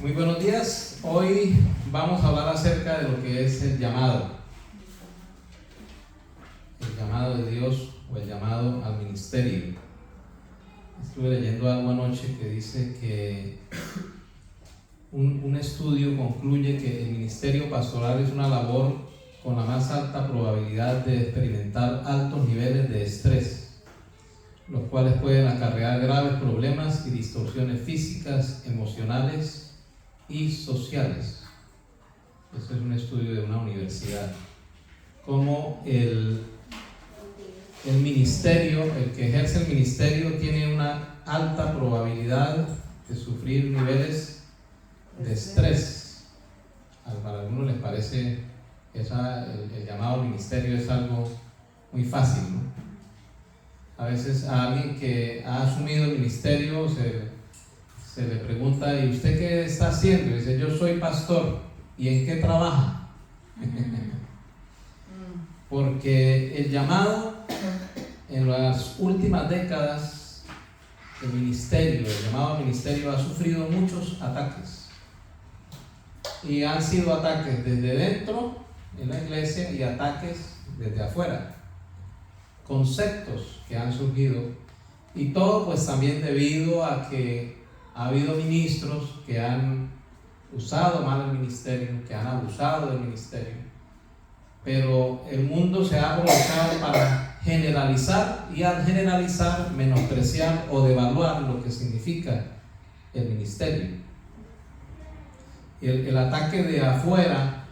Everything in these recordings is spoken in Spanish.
Muy buenos días. Hoy vamos a hablar acerca de lo que es el llamado. El llamado de Dios o el llamado al ministerio. Estuve leyendo algo anoche que dice que un estudio concluye que el ministerio pastoral es una labor con la más alta probabilidad de experimentar altos niveles de estrés, los cuales pueden acarrear graves problemas y distorsiones físicas, emocionales y sociales. Eso es un estudio de una universidad. Como el ministerio, el que ejerce el ministerio, tiene una alta probabilidad de sufrir niveles de estrés. Para algunos les parece que el llamado al ministerio es algo muy fácil, ¿no? A veces a alguien que ha asumido el ministerio se le pregunta: ¿y usted qué está haciendo? Y dice: yo soy pastor. ¿Y en qué trabaja? Porque el llamado, en las últimas décadas, el llamado al ministerio ha sufrido muchos ataques. Y han sido ataques desde dentro en la iglesia y ataques desde afuera. Conceptos que han surgido, y todo pues también debido a que ha habido ministros que han usado mal el ministerio, que han abusado del ministerio, pero el mundo se ha aprovechado para generalizar, y al generalizar menospreciar o devaluar lo que significa el ministerio. El ataque de afuera,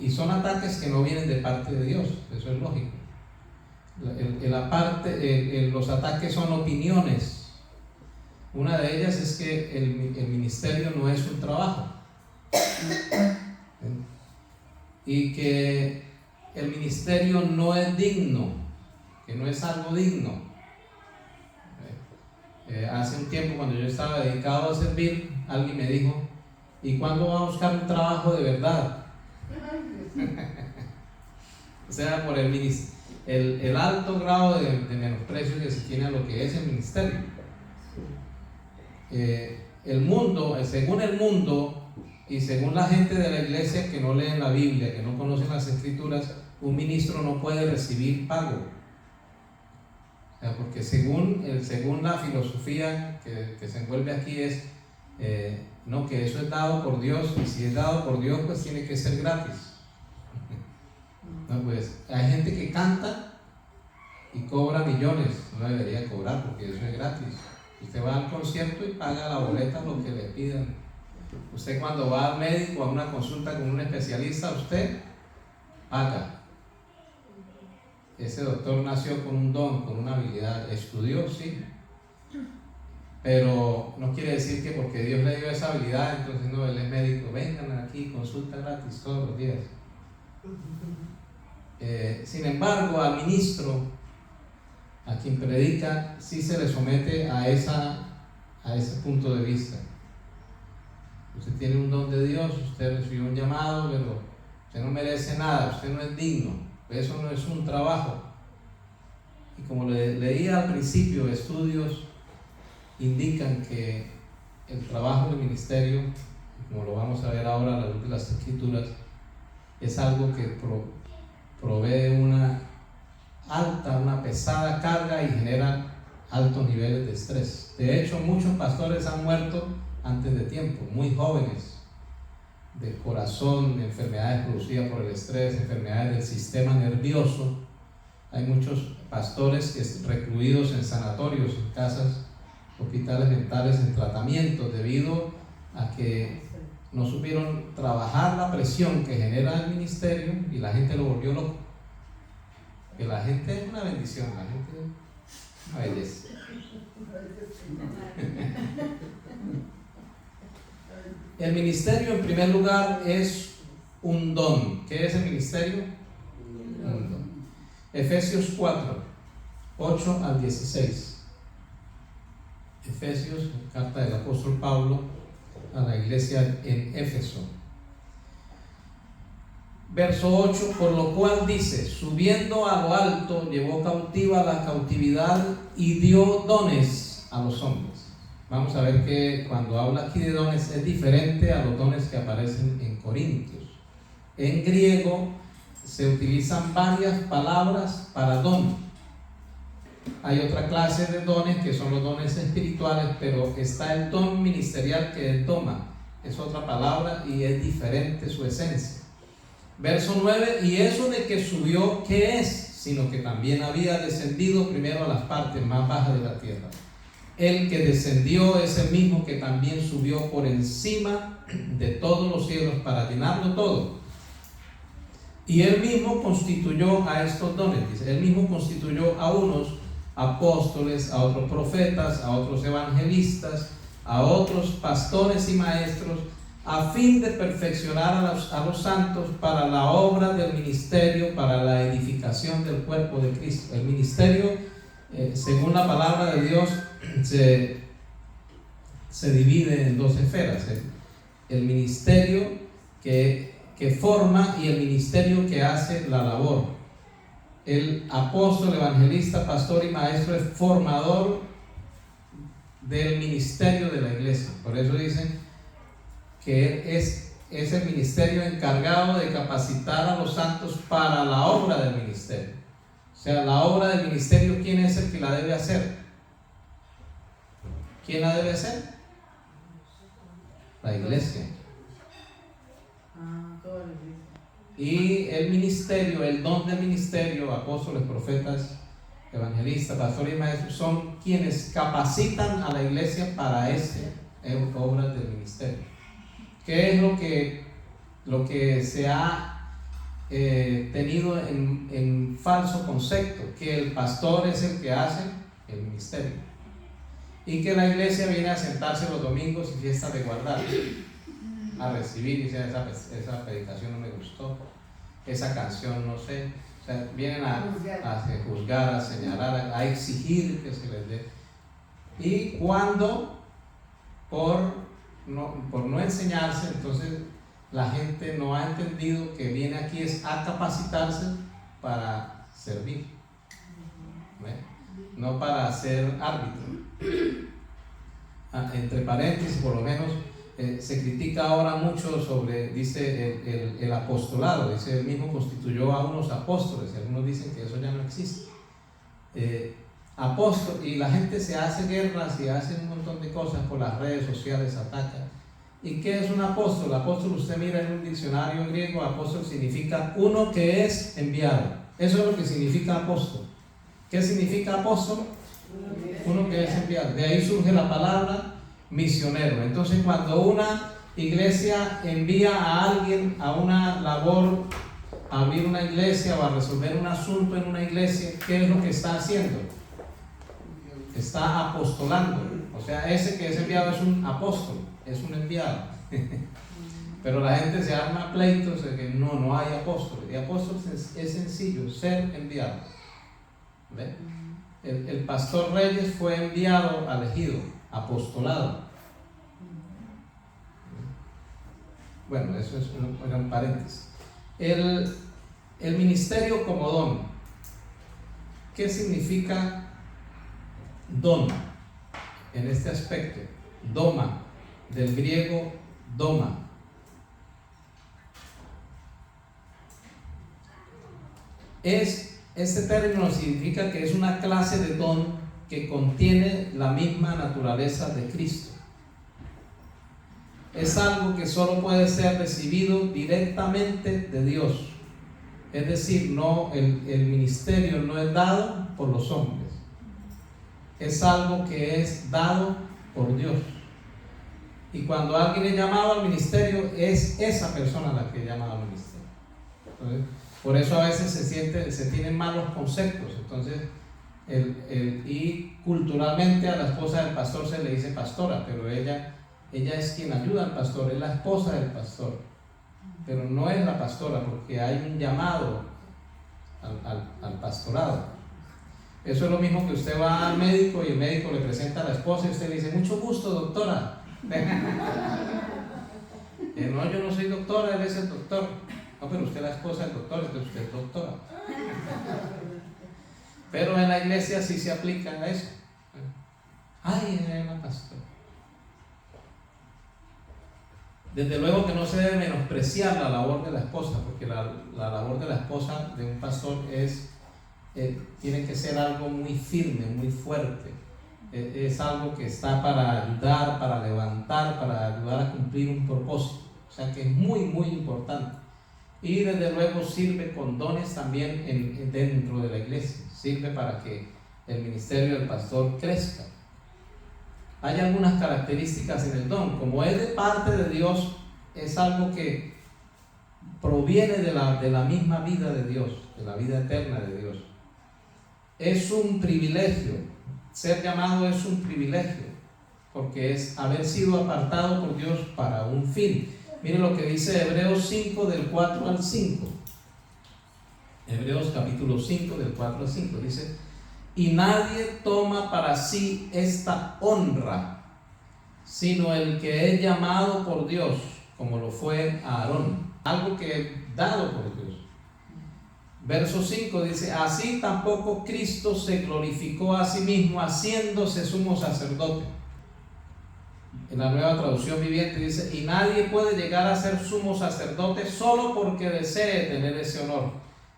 y son ataques que no vienen de parte de Dios, eso es lógico. Los ataques son opiniones. Una de ellas es que el ministerio no es un trabajo, y que el ministerio no es digno, que no es algo digno. Hace un tiempo, cuando yo estaba dedicado a servir, alguien me dijo: ¿y cuándo va a buscar un trabajo de verdad? O sea, por el alto grado de menosprecio que se tiene a lo que es el ministerio. El mundo, según el mundo y según la gente de la iglesia que no leen la Biblia, que no conocen las Escrituras, un ministro no puede recibir pago. O sea, porque según la filosofía que se envuelve aquí es no, que eso es dado por Dios, y si es dado por Dios pues tiene que ser gratis. No, pues hay gente que canta y cobra millones. No debería cobrar, porque eso es gratis. Usted va al concierto y paga la boleta, lo que le pidan. Usted, cuando va al médico a una consulta con un especialista, usted paga. Ese doctor nació con un don, con una habilidad, estudió, sí, pero no quiere decir que porque Dios le dio esa habilidad, entonces no, él es médico. Vengan aquí, consulta gratis todos los días. Sin embargo, al ministro, a quien predica, sí se le somete a ese punto de vista. Usted tiene un don de Dios, usted recibió un llamado, pero usted no merece nada, usted no es digno, eso no es un trabajo. Y como leía al principio, estudios indican que el trabajo del ministerio, como lo vamos a ver ahora a la luz de las Escrituras, es algo que provee una pesada carga y genera altos niveles de estrés. De hecho, muchos pastores han muerto antes de tiempo, muy jóvenes, del corazón, de enfermedades producidas por el estrés, enfermedades del sistema nervioso. Hay muchos pastores recluidos en sanatorios, en casas, hospitales mentales, en tratamientos, debido a que no supieron trabajar la presión que genera el ministerio, y la gente lo volvió loco. Que la gente es una bendición, la gente es una belleza. El ministerio, en primer lugar, es un don. ¿Qué es el ministerio? Un don. Efesios 4, 8 al 16. Efesios, carta del apóstol Pablo a la iglesia en Éfeso. Verso 8: por lo cual dice: subiendo a lo alto, llevó cautiva la cautividad y dio dones a los hombres. vamos a ver que cuando habla aquí de dones es diferente a los dones que aparecen en Corintios. En griego se utilizan varias palabras para don. Hay otra clase de dones que son los dones espirituales, pero está el don ministerial que es doma, es otra palabra y es diferente su esencia. Verso 9, y eso de que subió, ¿qué es? Sino que también había descendido primero a las partes más bajas de la tierra. El que descendió es el mismo que también subió por encima de todos los cielos para llenarlo todo. Y él mismo constituyó a estos dones, dice, él mismo constituyó a unos apóstoles, a otros profetas, a otros evangelistas, a otros pastores y maestros, a fin de perfeccionar a los santos para la obra del ministerio, para la edificación del cuerpo de Cristo. El ministerio, según la palabra de Dios, se divide en dos esferas: el ministerio que forma y el ministerio que hace la labor. El apóstol, evangelista, pastor y maestro es formador del ministerio de la iglesia. Por eso dicen que es el ministerio encargado de capacitar a los santos para la obra del ministerio. O sea, la obra del ministerio, ¿quién es el que la debe hacer? ¿Quién la debe hacer? La iglesia. Y el ministerio, el don del ministerio, apóstoles, profetas, evangelistas, pastores y maestros, son quienes capacitan a la iglesia para esa obra del ministerio. ¿Qué es lo que se ha tenido en falso concepto? Que el pastor es el que hace el ministerio y que la iglesia viene a sentarse los domingos y fiestas de guardar, a recibir y decir, esa predicación no me gustó, esa canción no sé. O sea, vienen a juzgar, a señalar, a exigir que se les dé. Y cuando por no enseñarse, entonces la gente no ha entendido que viene aquí es a capacitarse para servir, no para ser árbitro. Entre paréntesis, por lo menos, se critica ahora mucho sobre, dice el apostolado, dice él mismo constituyó a unos apóstoles, y algunos dicen que eso ya no existe. Apóstol, y la gente se hace guerras y hace un montón de cosas por las redes sociales, atacan. ¿Y qué es un apóstol? Apóstol, usted mira en un diccionario griego, apóstol significa uno que es enviado. Eso es lo que significa apóstol. ¿Qué significa apóstol? Uno que es enviado. De ahí surge la palabra misionero. Entonces, cuando una iglesia envía a alguien a una labor, a abrir una iglesia o a resolver un asunto en una iglesia, ¿qué es lo que está haciendo? Está apostolando. O sea, ese que es enviado es un apóstol, es un enviado. Pero la gente se arma pleitos de que no hay apóstoles. Y apóstol es sencillo, ser enviado. ¿Ve? El pastor Reyes fue enviado, elegido, apostolado. Bueno, eso es un paréntesis. El ministerio como don. ¿Qué significa don en este aspecto? Doma, del griego doma. Este término significa que es una clase de don que contiene la misma naturaleza de Cristo. Es algo que solo puede ser recibido directamente de Dios. Es decir, el ministerio no es dado por los hombres. Es algo que es dado por Dios. Y cuando alguien es llamado al ministerio, es esa persona la que llama al ministerio. Entonces, por eso a veces se tienen malos conceptos. Entonces, y culturalmente a la esposa del pastor se le dice pastora, pero ella es quien ayuda al pastor, es la esposa del pastor, pero no es la pastora, porque hay un llamado al pastorado. Eso es lo mismo que usted va al médico y el médico le presenta a la esposa y usted le dice, mucho gusto, doctora. No, yo no soy doctora, él es el doctor. No, pero usted es la esposa del doctor, entonces usted es doctora. Pero en la iglesia sí se aplica a eso. Ay, es la pastora. Desde luego que no se debe menospreciar la labor de la esposa, porque la labor de la esposa de un pastor tiene que ser algo muy firme, muy fuerte. Es algo que está para ayudar, para levantar, para ayudar a cumplir un propósito. O sea que es muy, muy importante. Y desde luego sirve con dones también dentro de la iglesia. Sirve para que el ministerio del pastor crezca. Hay algunas características en el don. Como es de parte de Dios, es algo que proviene de la misma vida de Dios, de la vida eterna de Dios. Es un privilegio. Ser llamado es un privilegio, porque es haber sido apartado por Dios para un fin. Miren lo que dice Hebreos 5 del 4 al 5. Hebreos capítulo 5 del 4 al 5 dice: y nadie toma para sí esta honra, sino el que es llamado por Dios, como lo fue Aarón. Algo que es dado por Dios. Verso 5 dice: así tampoco Cristo se glorificó a sí mismo, haciéndose sumo sacerdote. En la Nueva Traducción Viviente dice: y nadie puede llegar a ser sumo sacerdote solo porque desee tener ese honor.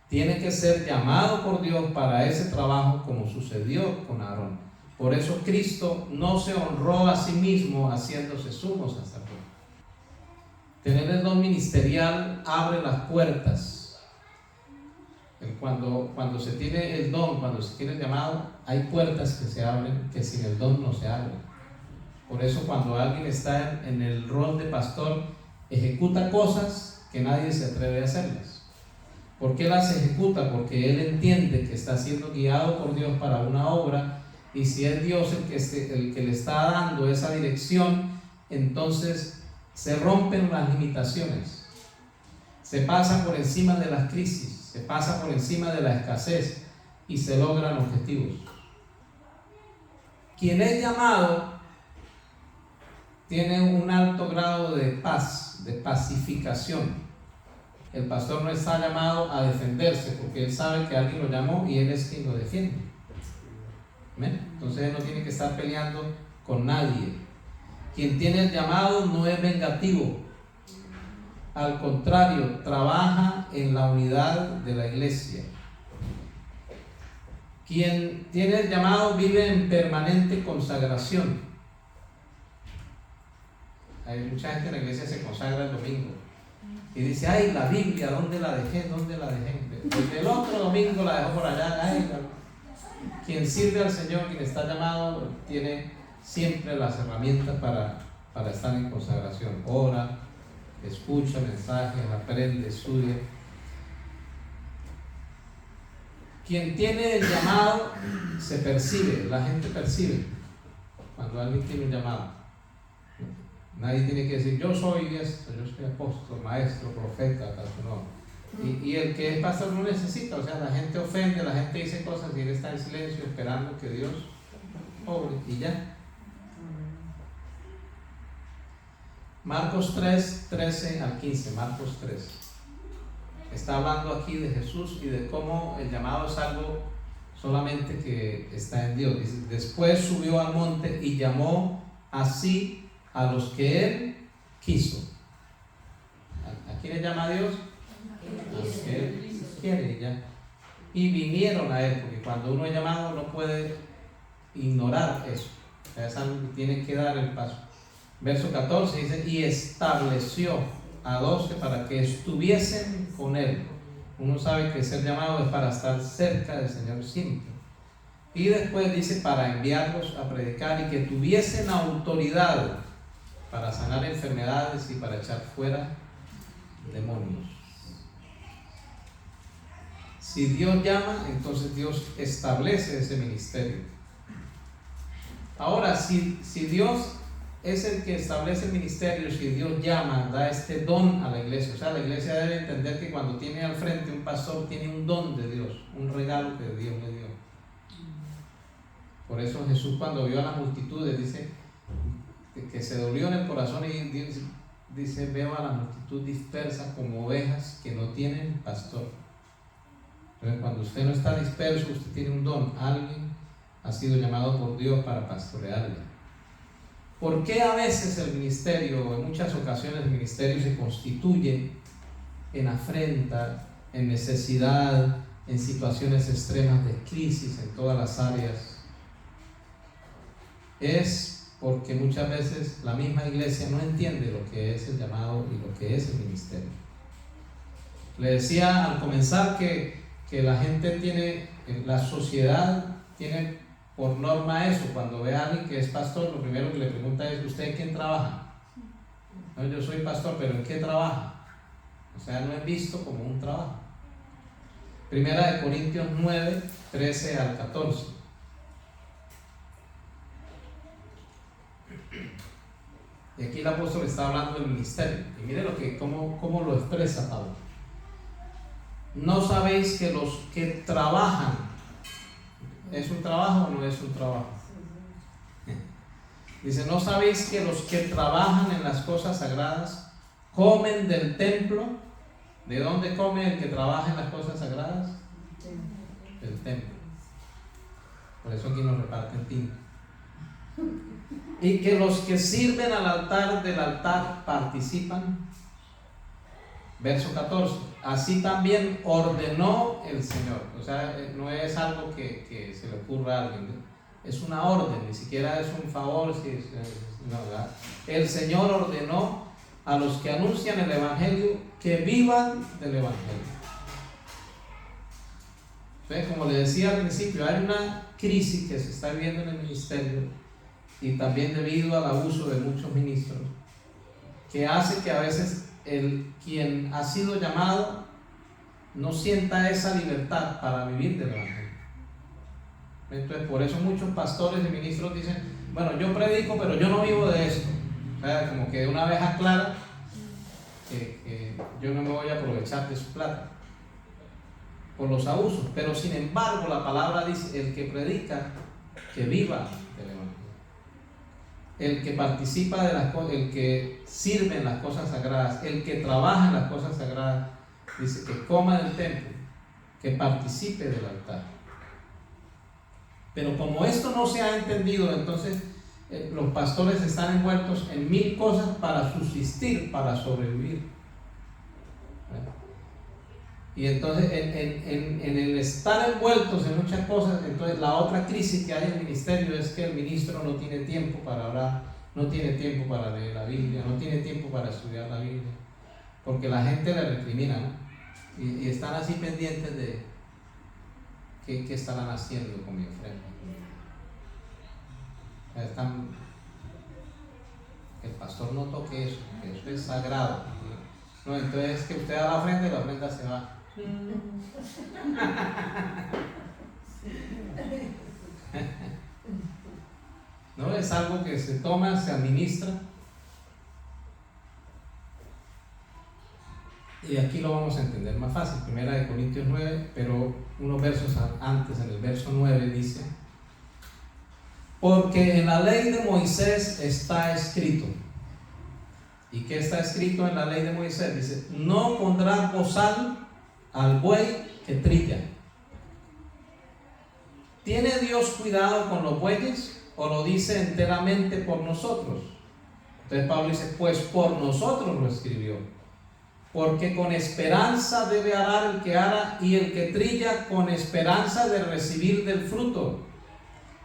Tiene que ser llamado por Dios para ese trabajo, como sucedió con Aarón. Por eso Cristo no se honró a sí mismo haciéndose sumo sacerdote. Tener el don ministerial abre las puertas. Cuando se tiene el don, cuando se tiene el llamado, hay puertas que se abren que sin el don no se abren. Por eso cuando alguien está en el rol de pastor, ejecuta cosas que nadie se atreve a hacerlas. ¿Por qué las ejecuta? Porque él entiende que está siendo guiado por Dios para una obra, y si es Dios el que le está dando esa dirección, entonces se rompen las limitaciones, se pasa por encima de las crisis, se pasa por encima de la escasez y se logran objetivos. Quien es llamado tiene un alto grado de paz, de pacificación. El pastor no está llamado a defenderse, porque él sabe que alguien lo llamó y él es quien lo defiende. ¿Ven? Entonces él no tiene que estar peleando con nadie. Quien tiene el llamado no es vengativo. Al contrario, trabaja en la unidad de la iglesia. Quien tiene el llamado vive en permanente consagración. Hay mucha gente en la iglesia que se consagra el domingo y dice: ay, la Biblia, ¿dónde la dejé? Desde el otro domingo la dejó por allá. Quien sirve al Señor, quien está llamado, tiene siempre las herramientas para estar en consagración. Ora, escucha mensajes, aprende, estudia. Quien tiene el llamado se percibe, la gente percibe cuando alguien tiene un llamado. Nadie tiene que decir: yo soy esto, yo soy apóstol, maestro, profeta, no. Y el que es pastor no necesita, o sea, la gente ofende, la gente dice cosas y él está en silencio esperando que Dios obre y ya. Marcos 3, 13 al 15, Marcos 3. Está hablando aquí de Jesús y de cómo el llamado es algo solamente que está en Dios. Dice: después subió al monte y llamó así a los que él quiso. ¿A quién le llama a Dios? A los que él quiere, ya. Y vinieron a él, porque cuando uno es llamado no puede ignorar eso. O sea, es algo que tiene que dar el paso. Verso 14 dice: y estableció a 12 para que estuviesen con él. Uno sabe que ser llamado es para estar cerca del Señor siempre. Y después dice: para enviarlos a predicar y que tuviesen autoridad para sanar enfermedades y para echar fuera demonios. Si Dios llama, entonces Dios establece ese ministerio. Ahora, si Dios es el que establece el ministerio, si Dios llama, da este don a la iglesia, o sea, la iglesia debe entender que cuando tiene al frente un pastor, tiene un don de Dios, un regalo que Dios le dio. Por eso Jesús, cuando vio a las multitudes, dice que se dolió en el corazón y dice: veo a la multitud dispersa como ovejas que no tienen pastor. Entonces, cuando usted no está disperso, usted tiene un don. Alguien ha sido llamado por Dios para pastorearle. ¿Por qué a veces el ministerio, en muchas ocasiones el ministerio se constituye en afrenta, en necesidad, en situaciones extremas de crisis en todas las áreas? Es porque muchas veces la misma iglesia no entiende lo que es el llamado y lo que es el ministerio. Le decía al comenzar que la gente tiene, la sociedad tiene por norma eso. Cuando ve a alguien que es pastor, lo primero que le pregunta es: ¿usted en quién trabaja? No, yo soy pastor, pero ¿en qué trabaja? O sea, no es visto como un trabajo. Primera de Corintios 9, 13 al 14. Y aquí el apóstol está hablando del ministerio. Y mire cómo lo expresa Pablo. ¿No sabéis que los que trabajan, es un trabajo o no es un trabajo? Dice: ¿no sabéis que los que trabajan en las cosas sagradas comen del templo? ¿De dónde come el que trabaja en las cosas sagradas? Del templo. Por eso aquí nos reparten tinta. Y que los que sirven al altar del altar participan. Verso 14. Así también ordenó el Señor. O sea, no es algo que se le ocurra a alguien, ¿no? Es una orden, ni siquiera es un favor. No, ¿verdad? El Señor ordenó a los que anuncian el Evangelio que vivan del Evangelio. Entonces, como le decía al principio, hay una crisis que se está viviendo en el ministerio, y también debido al abuso de muchos ministros, que hace que a veces quien ha sido llamado no sienta esa libertad para vivir del Evangelio. Entonces, por eso muchos pastores y ministros dicen: bueno, yo predico, pero yo no vivo de esto. O sea, como que de una vez aclara que yo no me voy a aprovechar de su plata por los abusos. Pero sin embargo, la palabra dice: el que predica, que viva del Evangelio. El que participa de las cosas, el que sirve en las cosas sagradas, el que trabaja en las cosas sagradas, dice que coma del templo, que participe del altar. Pero como esto no se ha entendido, entonces los pastores están envueltos en 1000 cosas para subsistir, para sobrevivir. Y entonces en el estar envueltos en muchas cosas, entonces la otra crisis que hay en el ministerio es que el ministro no tiene tiempo para orar, no tiene tiempo para leer la Biblia, no tiene tiempo para estudiar la Biblia, porque la gente le recrimina, ¿no? Y están así pendientes de qué estarán haciendo con mi ofrenda. El pastor no toque eso, porque eso es sagrado. No, entonces es que usted da la ofrenda y la ofrenda se va. No, es algo que se toma, se administra. Y aquí lo vamos a entender más fácil. Primera de Corintios 9, pero unos versos antes, en el verso 9 dice: porque en la ley de Moisés está escrito. ¿Y qué está escrito en la ley de Moisés? Dice: no pondrás bozal al buey que trilla. ¿Tiene Dios cuidado con los bueyes o lo dice enteramente por nosotros? Entonces Pablo dice: pues por nosotros lo escribió. Porque con esperanza debe arar el que ara, y el que trilla con esperanza de recibir del fruto.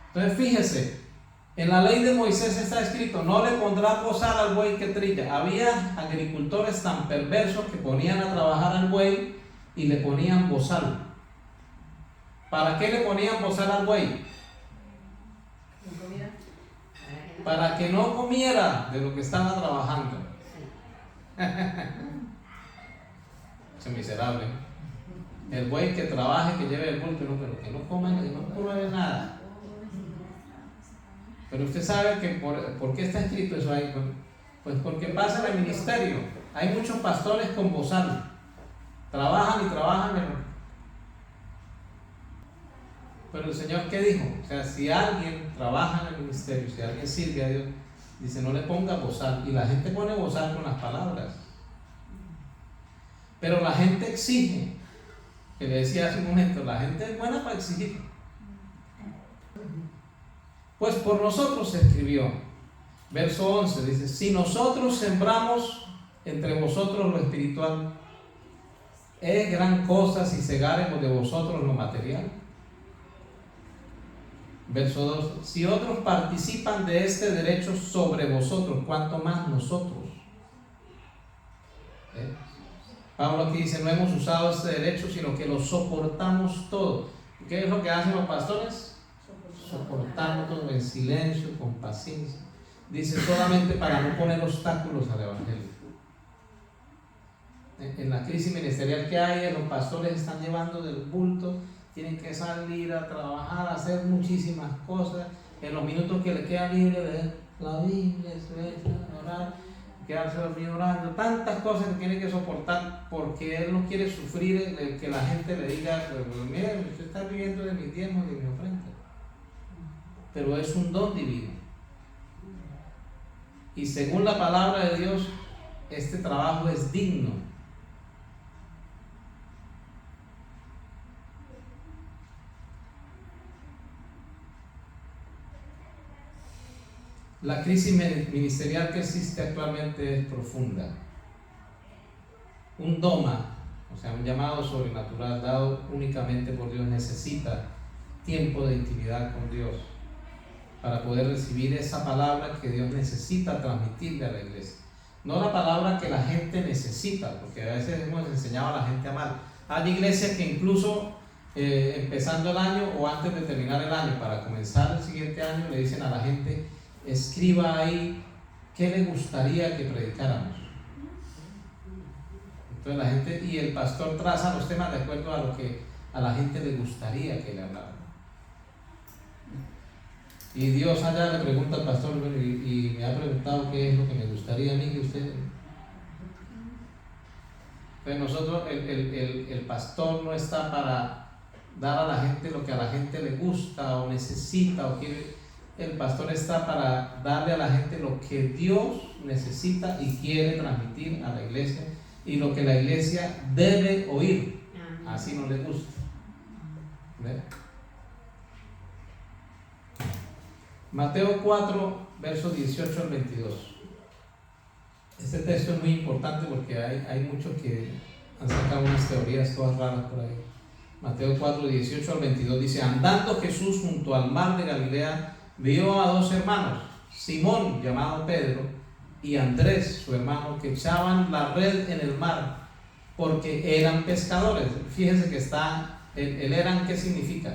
Entonces fíjese, en la ley de Moisés está escrito: no le pondrá bozal al buey que trilla. Había agricultores tan perversos que ponían a trabajar al buey y le ponían bozal. ¿Para qué le ponían bozal al buey? Para que no comiera de lo que estaba trabajando. Ese miserable. El buey que trabaje, que lleve el bulto, no, pero que no coma, que no pruebe nada. Pero usted sabe que ¿por qué está escrito eso ahí? Pues porque pasa en el ministerio. Hay muchos pastores con bozal. Trabajan y trabajan. Pero el Señor, ¿qué dijo? O sea, si alguien trabaja en el ministerio, si alguien sirve a Dios, dice: no le ponga bozal. Y la gente pone bozal con las palabras. Pero la gente exige. Que le decía hace un momento, la gente es buena para exigir. Pues por nosotros se escribió: Verso 11 dice: si nosotros sembramos entre vosotros lo espiritual, ¿es gran cosa si cegáremos de vosotros lo material? Verso 2: si otros participan de este derecho sobre vosotros, ¿cuánto más nosotros? Pablo aquí dice: no hemos usado este derecho, sino que lo soportamos todo. ¿Qué es lo que hacen los pastores? Soportamos todo en silencio, con paciencia. Dice: solamente para no poner obstáculos al evangelio. En la crisis ministerial que hay, los pastores están llevando del bulto, tienen que salir a trabajar, a hacer muchísimas cosas. En los minutos que le queda libre, leer la Biblia, orar, quedarse dormido orando, tantas cosas que tiene que soportar, porque él no quiere sufrir que la gente le diga: mire, usted está viviendo de mis diezmos y de mi ofrenda. Pero es un don divino. Y según la palabra de Dios, este trabajo es digno. La crisis ministerial que existe actualmente es profunda. Un doma, o sea, un llamado sobrenatural dado únicamente por Dios, necesita tiempo de intimidad con Dios para poder recibir esa palabra que Dios necesita transmitirle a la iglesia. No la palabra que la gente necesita, porque a veces hemos enseñado a la gente a mal. Hay iglesias que incluso empezando el año o antes de terminar el año, para comenzar el siguiente año, le dicen a la gente: escriba ahí qué le gustaría que predicáramos. Entonces la gente y el pastor traza los temas de acuerdo a lo que a la gente le gustaría que le hablara. Y Dios allá le pregunta al pastor: y me ha preguntado qué es lo que me gustaría a mí que usted. Entonces nosotros, el pastor no está para dar a la gente lo que a la gente le gusta o necesita o quiere. El pastor está para darle a la gente lo que Dios necesita y quiere transmitir a la iglesia, y lo que la iglesia debe oír, así no le gusta. ¿Ve? Mateo 4, versos 18 al 22. Este texto es muy importante porque hay muchos que han sacado unas teorías todas raras por ahí. Mateo 4, 18 al 22 dice: andando Jesús junto al mar de Galilea, vio a dos hermanos, Simón, llamado Pedro, y Andrés, su hermano, que echaban la red en el mar, porque eran pescadores. Fíjense que está, el eran, ¿qué significa?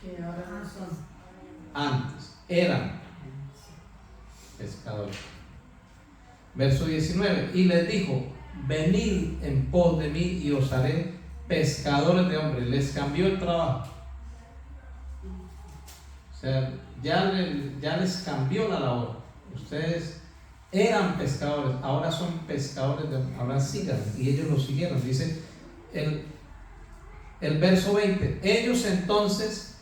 Que ahora no son. Antes, eran pescadores. Verso 19: y les dijo: venid en pos de mí y os haré pescadores de hombres. Les cambió el trabajo. O sea, ya les cambió la labor. Ustedes eran pescadores, ahora son pescadores de hombres. Ahora sigan. Y ellos lo siguieron. Dice el verso 20: ellos entonces,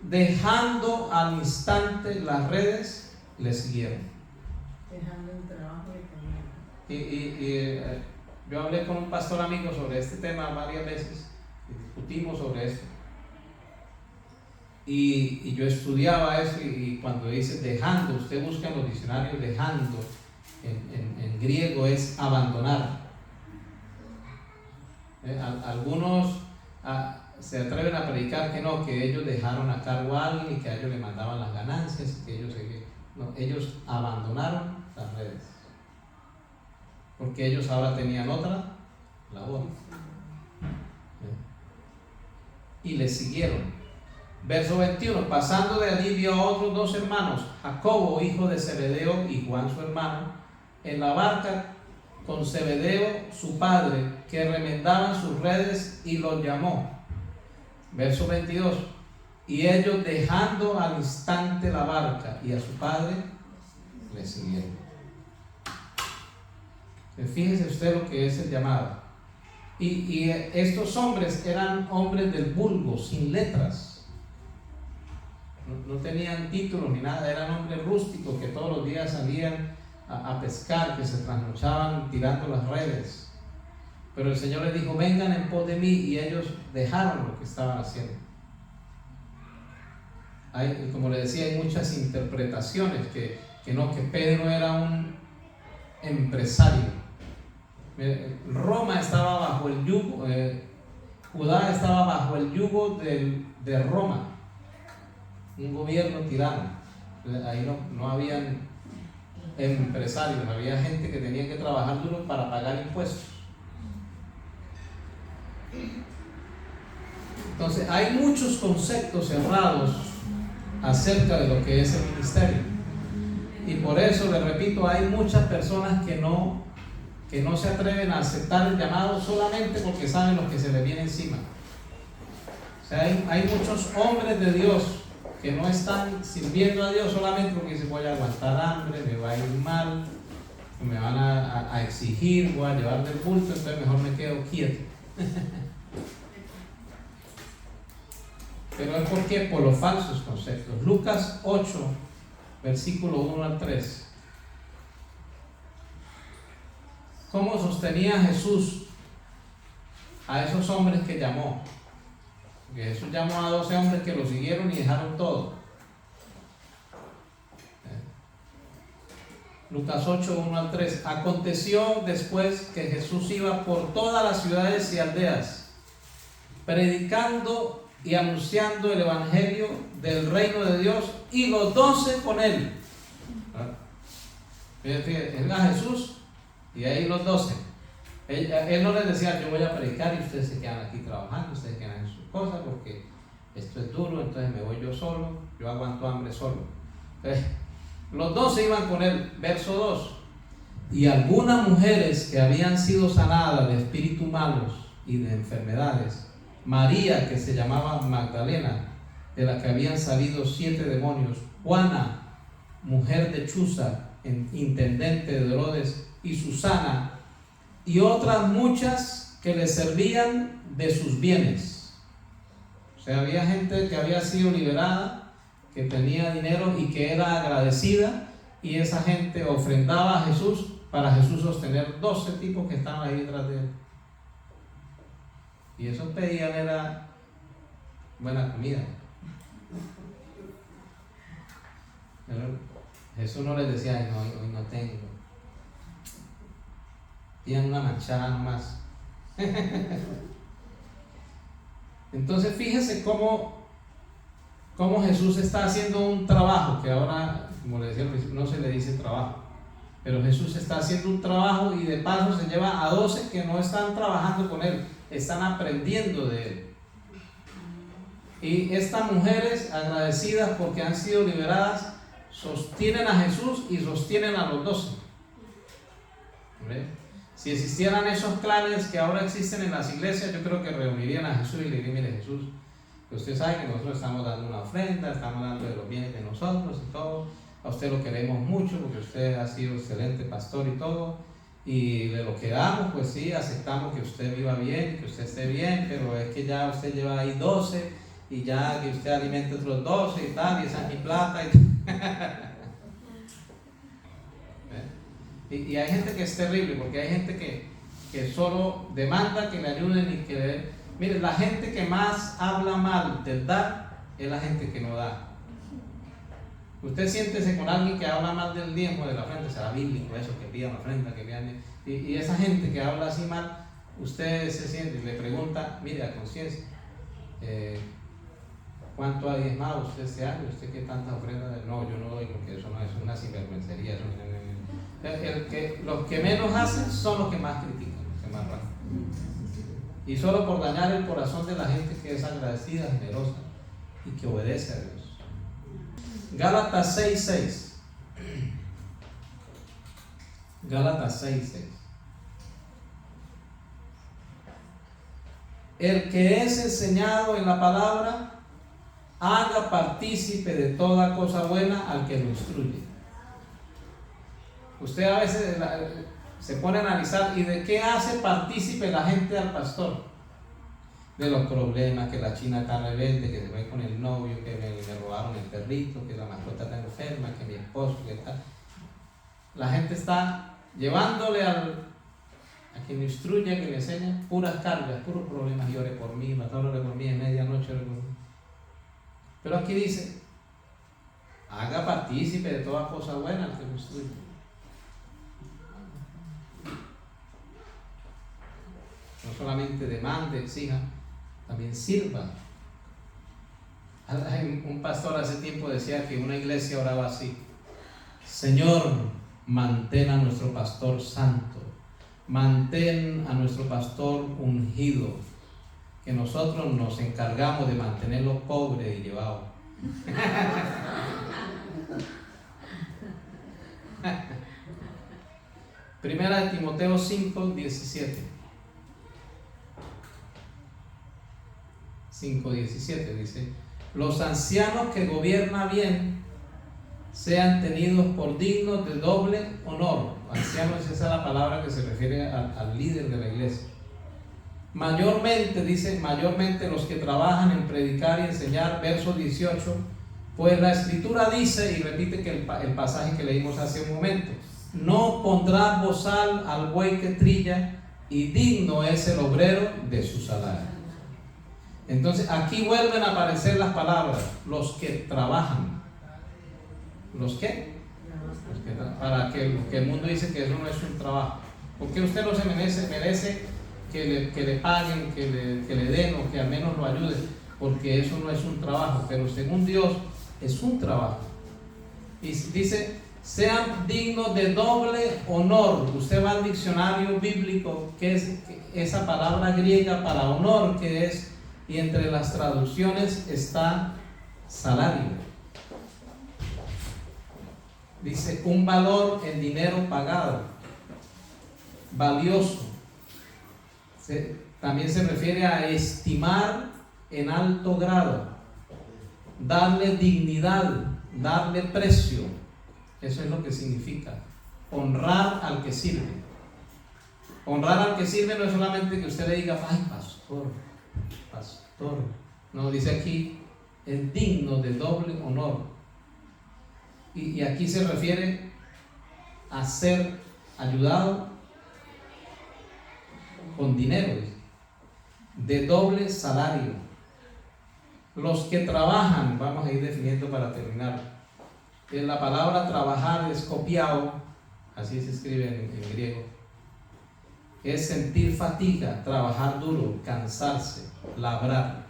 dejando al instante las redes, le siguieron. Dejando el trabajo de Y yo hablé con un pastor amigo sobre este tema varias veces y discutimos sobre esto. Y yo estudiaba eso, y cuando dice dejando, usted busca en los diccionarios dejando, en griego es abandonar. Algunos se atreven a predicar que no, que ellos dejaron a cargo a alguien y que a ellos le mandaban las ganancias, que ellos abandonaron las redes, porque ellos ahora tenían otra labor. Y le siguieron. Verso 21: pasando de allí vio a otros dos hermanos, Jacobo, hijo de Zebedeo, y Juan, su hermano, en la barca con Zebedeo, su padre, que remendaban sus redes, y los llamó. Verso 22: y ellos, dejando al instante la barca y a su padre, le siguieron. Fíjese usted lo que es el llamado. Y estos hombres eran hombres del vulgo, sin letras. No tenían títulos ni nada, eran hombres rústicos que todos los días salían a pescar, que se trasnochaban tirando las redes. Pero el Señor les dijo: vengan en pos de mí, y ellos dejaron lo que estaban haciendo. Como le decía, hay muchas interpretaciones, que que no, que Pedro era un empresario. Roma estaba bajo el yugo, Judá estaba bajo el yugo de Roma, un gobierno tirano. Ahí no habían empresarios, había gente que tenía que trabajar duro para pagar impuestos. Entonces hay muchos conceptos errados acerca de lo que es el ministerio, y por eso, les repito, hay muchas personas que no se atreven a aceptar el llamado solamente porque saben lo que se les viene encima. O sea, hay muchos hombres de Dios que no están sirviendo a Dios solamente porque dicen: voy a aguantar hambre, me va a ir mal, me van a exigir, voy a llevar del culto, entonces mejor me quedo quieto. Pero es porque por los falsos conceptos. Lucas 8, versículo 1 al 3. ¿Cómo sostenía Jesús a esos hombres que llamó? Porque Jesús llamó a 12 hombres que lo siguieron y dejaron todo. Lucas 8, 1 al 3. Aconteció después que Jesús iba por todas las ciudades y aldeas, predicando y anunciando el evangelio del reino de Dios, y los 12 con él. Él a Jesús y ahí los 12. Él no les decía: yo voy a predicar y ustedes se quedan aquí trabajando, ustedes quedan en sus cosas porque esto es duro, entonces me voy yo solo, yo aguanto hambre solo. Los 12 iban con él. Verso 2. Y algunas mujeres que habían sido sanadas de espíritus malos y de enfermedades, María, que se llamaba Magdalena, de la que habían salido 7 demonios, Juana, mujer de Chuza, intendente de Herodes, y Susana, y otras muchas que le servían de sus bienes. O sea, había gente que había sido liberada, que tenía dinero y que era agradecida, y esa gente ofrendaba a Jesús para Jesús sostener 12 tipos que estaban ahí detrás de él. Y esos pedían era buena comida. Pero Jesús no les decía: ay, no, hoy no tengo. Tienen una manchada nomás. Entonces fíjese cómo Jesús está haciendo un trabajo que ahora, como le decía al principio, no se le dice trabajo. Pero Jesús está haciendo un trabajo y de paso se lleva a 12 que no están trabajando con él, están aprendiendo de él. Y estas mujeres, agradecidas porque han sido liberadas, sostienen a Jesús y sostienen a los 12. ¿Ve? Si existieran esos clanes que ahora existen en las iglesias, yo creo que reunirían a Jesús y le dirían: mire, Jesús, que usted sabe que nosotros estamos dando una ofrenda, estamos dando de los bienes de nosotros y todo. A usted lo queremos mucho porque usted ha sido excelente pastor y todo. Y de lo que damos, pues sí, aceptamos que usted viva bien, que usted esté bien, pero es que ya usted lleva ahí 12 y ya que usted alimente otros 12 y tal, y esa es mi plata. Y hay gente que es terrible, porque hay gente que solo demanda que le ayuden y que le... Mire, la gente que más habla mal del dar es la gente que no da. Usted siéntese con alguien que habla mal del diezmo, de la ofrenda, será bíblico eso, que pidan ofrenda, que pidan... Y esa gente que habla así mal, usted se siente y le pregunta: mire, a conciencia, ¿cuánto ha diezmado usted este año? ¿Usted qué tanta ofrenda? No, yo no doy, porque eso no es una sinvergüencería. Los que menos hacen son los que más critican, los que más rajan. Y solo por dañar el corazón de la gente que es agradecida, generosa y que obedece a Dios. Gálatas 6:6. Gálatas 6:6. El que es enseñado en la palabra, haga partícipe de toda cosa buena al que lo instruye. Usted a veces se pone a analizar: ¿y de qué hace partícipe la gente al pastor? De los problemas, que la china está rebelde, que se ve con el novio, que me robaron el perrito, que la mascota está enferma, que mi esposo, que tal. La gente está llevándole a quien me instruye, que me enseña, puras cargas, puros problemas. Y ore por mí, pastor, ore por mí, en medianoche ore por mí. Pero aquí dice: haga partícipe de toda cosa buena al que construye. No solamente demande, exija, también sirva. Un pastor hace tiempo decía que una iglesia oraba así: Señor, mantén a nuestro pastor santo, mantén a nuestro pastor ungido, que nosotros nos encargamos de mantenerlo pobre y llevado. Primera de Timoteo 5:17. 5:17 dice: los ancianos que gobiernan bien sean tenidos por dignos de doble honor. Ancianos, esa es la palabra que se refiere al líder de la iglesia. Mayormente, dice, mayormente los que trabajan en predicar y enseñar, verso 18, pues la escritura dice, y repite que el pasaje que leímos hace un momento: no pondrás bozal al buey que trilla, y digno es el obrero de su salario. Entonces aquí vuelven a aparecer las palabras: los que trabajan. ¿Los qué? Para que el mundo dice que eso no es un trabajo. ¿Por qué usted no se merece que le paguen, que le den, o que al menos lo ayuden? Porque eso no es un trabajo, pero según Dios es un trabajo. Y dice: sean dignos de doble honor. Usted va al diccionario bíblico, que es esa palabra griega para honor, que es, y entre las traducciones está salario. Dice un valor en dinero pagado, valioso. También se refiere a estimar en alto grado, darle dignidad, darle precio. Eso es lo que significa honrar al que sirve. Honrar al que sirve no es solamente que usted le diga: ay, pastor. No, dice aquí: es digno de doble honor. Y aquí se refiere a ser ayudado con dinero, de doble salario. Los que trabajan, vamos a ir definiendo para terminar. La palabra trabajar es copiao, así se escribe en griego. Es sentir fatiga, trabajar duro, cansarse, labrar.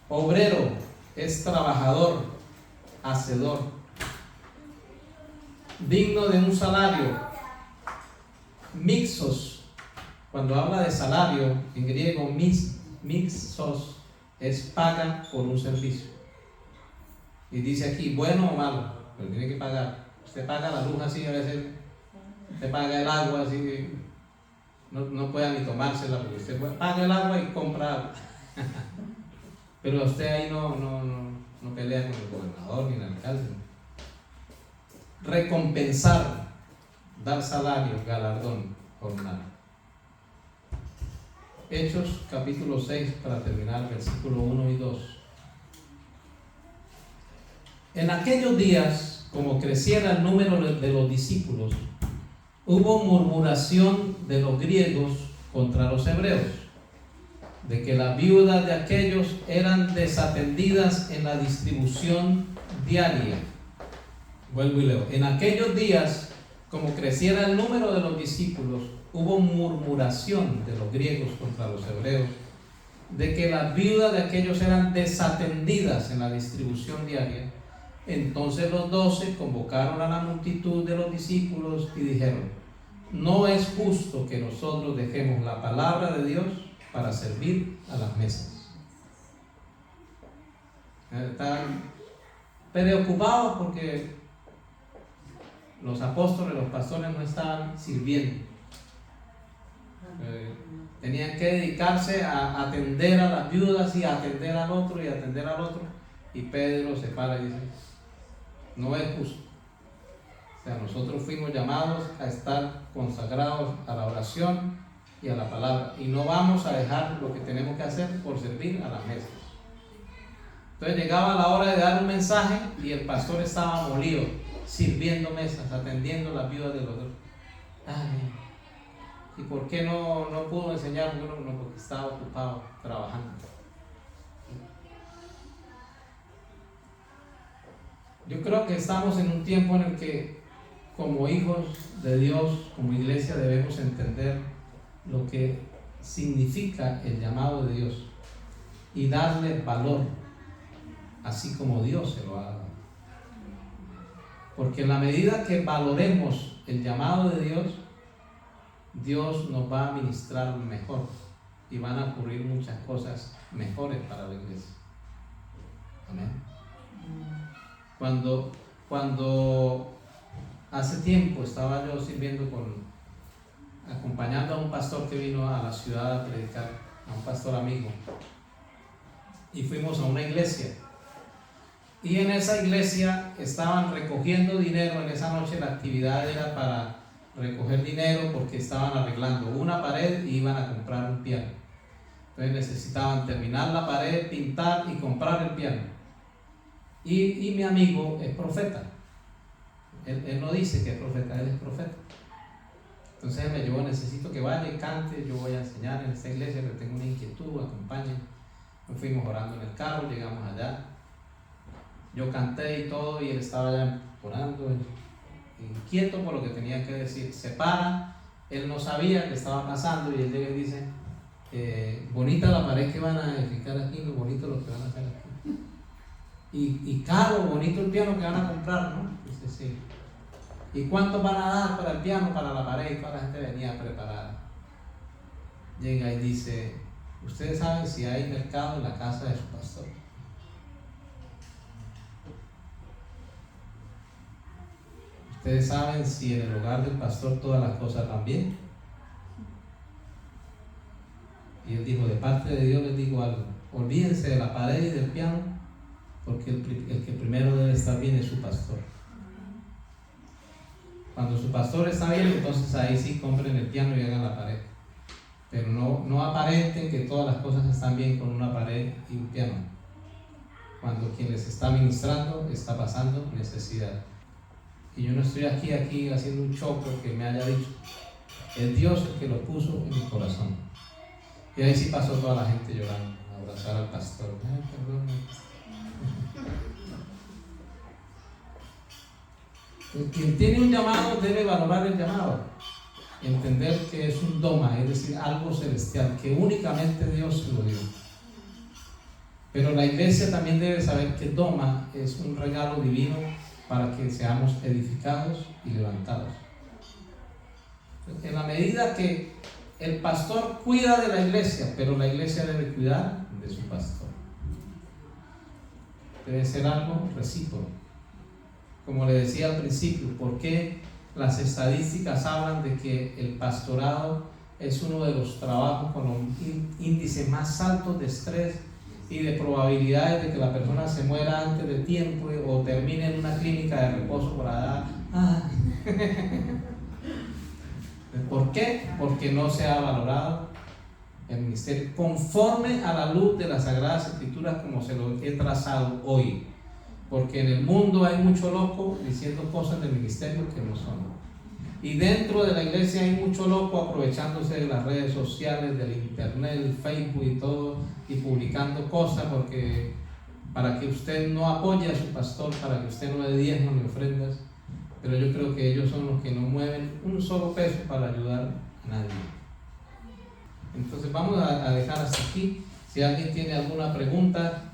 Obrero es trabajador, hacedor. Digno de un salario. Mixos, cuando habla de salario en griego, mixos es paga por un servicio. Y dice aquí: bueno o malo, pero tiene que pagar. Usted paga la luz así, a veces usted paga el agua así, no puede ni tomársela, porque usted paga el agua y compra agua. Pero usted ahí no pelea con el gobernador ni el alcalde. Recompensar, dar salario, galardón, jornada. Hechos capítulo 6, para terminar, versículo 1 y 2. En aquellos días, como creciera el número de los discípulos, hubo murmuración de los griegos contra los hebreos, de que las viudas de aquellos eran desatendidas en la distribución diaria. Vuelvo y leo. En aquellos días, como creciera el número de los discípulos, hubo murmuración de los griegos contra los hebreos, de que las viudas de aquellos eran desatendidas en la distribución diaria. Entonces los 12 convocaron a la multitud de los discípulos y dijeron: no es justo que nosotros dejemos la palabra de Dios para servir a las mesas. Están preocupados porque los apóstoles, los pastores no estaban sirviendo. Tenían que dedicarse a atender a las viudas y a atender al otro y atender al otro. Y Pedro se para y dice: no es justo. O sea, nosotros fuimos llamados a estar consagrados a la oración y a la palabra, y no vamos a dejar lo que tenemos que hacer por servir a las mesas. Entonces llegaba la hora de dar un mensaje y el pastor estaba molido, sirviendo mesas, atendiendo las viudas de los otros. Ay, ¿y por qué no pudo enseñar? Bueno, no, porque estaba ocupado trabajando. Yo creo que estamos en un tiempo en el que como hijos de Dios, como iglesia, debemos entender lo que significa el llamado de Dios y darle valor, así como Dios se lo ha dado. Porque en la medida que valoremos el llamado de Dios, Dios nos va a ministrar mejor y van a ocurrir muchas cosas mejores para la iglesia. Amén. Cuando hace tiempo estaba yo sirviendo acompañando a un pastor que vino a la ciudad a predicar, a un pastor amigo, y fuimos a una iglesia. Y en esa iglesia estaban recogiendo dinero. En esa noche la actividad era para recoger dinero porque estaban arreglando una pared y iban a comprar un piano. Entonces necesitaban terminar la pared, pintar y comprar el piano. Y mi amigo es profeta. Él no dice que es profeta, él es profeta. Entonces él me llevó: necesito que vaya y cante, yo voy a enseñar en esta iglesia, pero tengo una inquietud, acompañen. Nos fuimos orando en el carro, llegamos allá. Yo canté y todo, y él estaba ya orando, inquieto por lo que tenía que decir. Se para, él no sabía qué estaba pasando, y él llega y dice: bonita la pared que van a edificar aquí, lo bonito lo que van a hacer aquí. Y caro, bonito el piano que van a comprar, ¿no? Dice: sí. ¿Y cuánto van a dar para el piano, para la pared? Y toda la gente venía preparada. Llega y dice: ustedes saben si hay mercado en la casa de su pastor. Ustedes saben si en el hogar del pastor todas las cosas van bien. Y él dijo: de parte de Dios les digo algo, olvídense de la pared y del piano, porque el que primero debe estar bien es su pastor. Cuando su pastor está bien, entonces ahí sí compren el piano y hagan la pared. Pero no aparenten que todas las cosas están bien con una pared y un piano, cuando quien les está ministrando está pasando necesidad. Y yo no estoy aquí haciendo un show porque me haya dicho. Es Dios el que lo puso en mi corazón. Y ahí sí pasó toda la gente llorando, a abrazar al pastor. Ay, perdón. Quien tiene un llamado debe valorar el llamado, entender que es un doma, es decir, algo celestial, que únicamente Dios se lo dio. Pero la iglesia también debe saber que doma es un regalo divino para que seamos edificados y levantados. En la medida que el pastor cuida de la iglesia, pero la iglesia debe cuidar de su pastor. Debe ser algo recíproco. Como le decía al principio, ¿por qué las estadísticas hablan de que el pastorado es uno de los trabajos con los índices más altos de estrés y de probabilidades de que la persona se muera antes de tiempo o termine en una clínica de reposo por allá? ¿Por qué? Porque no se ha valorado el ministerio conforme a la luz de las Sagradas Escrituras, como se lo he trazado hoy. Porque en el mundo hay mucho loco diciendo cosas del ministerio que no son. Y dentro de la iglesia hay mucho loco aprovechándose de las redes sociales, del internet, el Facebook y todo, y publicando cosas para que usted no apoye a su pastor, para que usted no dé diezmos ni ofrendas. Pero yo creo que ellos son los que no mueven un solo peso para ayudar a nadie. Entonces vamos a dejar hasta aquí. Si alguien tiene alguna pregunta,